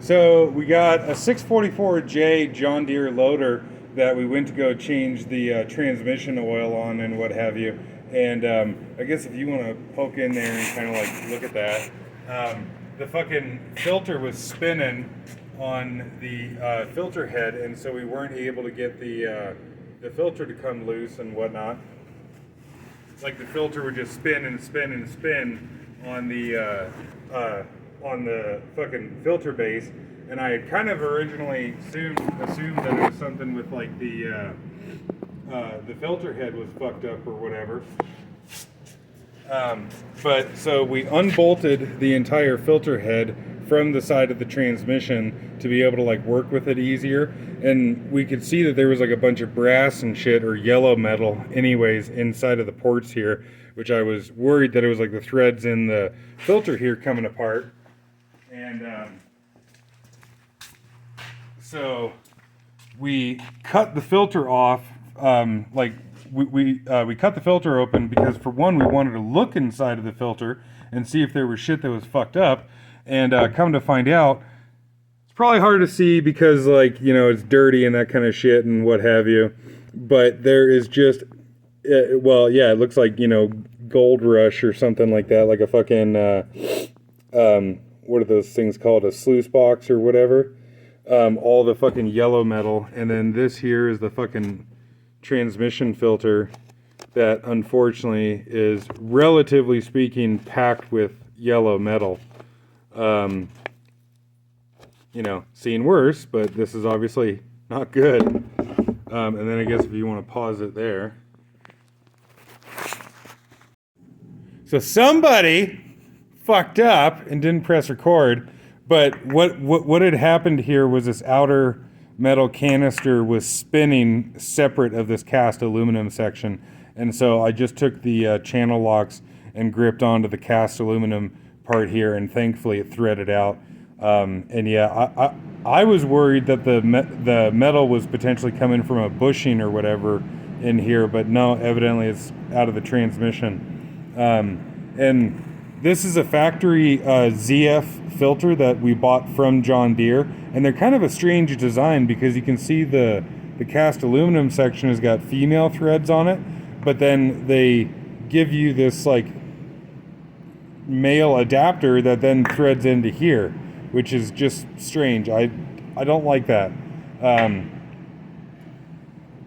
So we got a 644J John Deere loader that we went to go change the transmission oil on and what have you. And I guess if you want to poke in there and kind of like look at that, the fucking filter was spinning on the filter head, and so we weren't able to get the filter to come loose and whatnot. Like the filter would just spin and spin and spin on the fucking filter base, and I had kind of originally assumed that it was something with like the filter head was fucked up or whatever. But so we unbolted the entire filter head from the side of the transmission to be able to like work with it easier, and we could see that there was like a bunch of brass and shit or yellow metal anyways inside of the ports here, which I was worried that it was like the threads in the filter here coming apart. And so we cut the filter off, we cut the filter open because, for one, we wanted to look inside of the filter and see if there was shit that was fucked up. And come to find out, it's probably hard to see because, like, you know, it's dirty and that kind of shit and what have you. But there is just, it looks like, you know, gold rush or something like that, like a fucking, what are those things called? A sluice box or whatever. All the fucking yellow metal. And then this here is the fucking transmission filter that unfortunately is, relatively speaking, packed with yellow metal. You know, seen worse, but this is obviously not good. And then I guess if you want to pause it there. So somebody fucked up and didn't press record, but what had happened here was this outer metal canister was spinning separate of this cast aluminum section, and so I just took the channel locks and gripped onto the cast aluminum part here, and thankfully it threaded out. And yeah, I was worried that the metal was potentially coming from a bushing or whatever in here, but no, evidently it's out of the transmission. And this is a factory ZF filter that we bought from John Deere, and they're kind of a strange design because you can see the cast aluminum section has got female threads on it, but then they give you this like male adapter that then threads into here, which is just strange. I don't like that.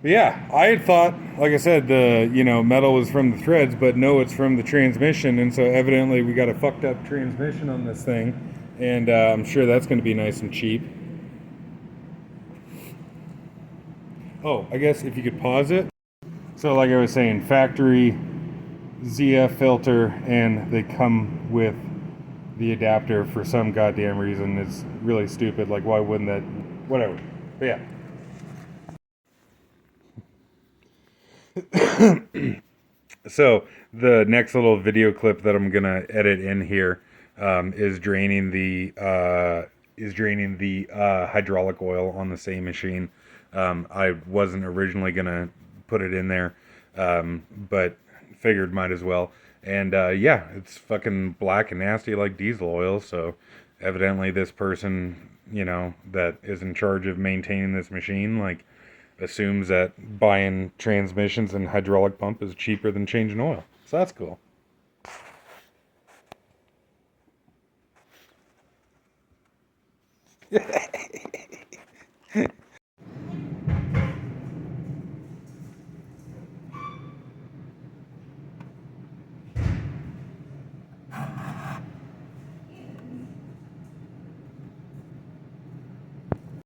But yeah, I had thought, like I said, the metal was from the threads, but no, it's from the transmission, and so evidently we got a fucked up transmission on this thing, and I'm sure that's going to be nice and cheap. Oh, I guess if you could pause it. So like I was saying, factory ZF filter, and they come with the adapter for some goddamn reason. It's really stupid. Like, why wouldn't that? Whatever. But yeah. So the next little video clip that I'm gonna edit in here is draining the hydraulic oil on the same machine. I wasn't originally gonna put it in there, but figured might as well. And yeah, it's fucking black and nasty like diesel oil. So evidently this person, that is in charge of maintaining this machine, like, assumes that buying transmissions and hydraulic pump is cheaper than changing oil. So that's cool.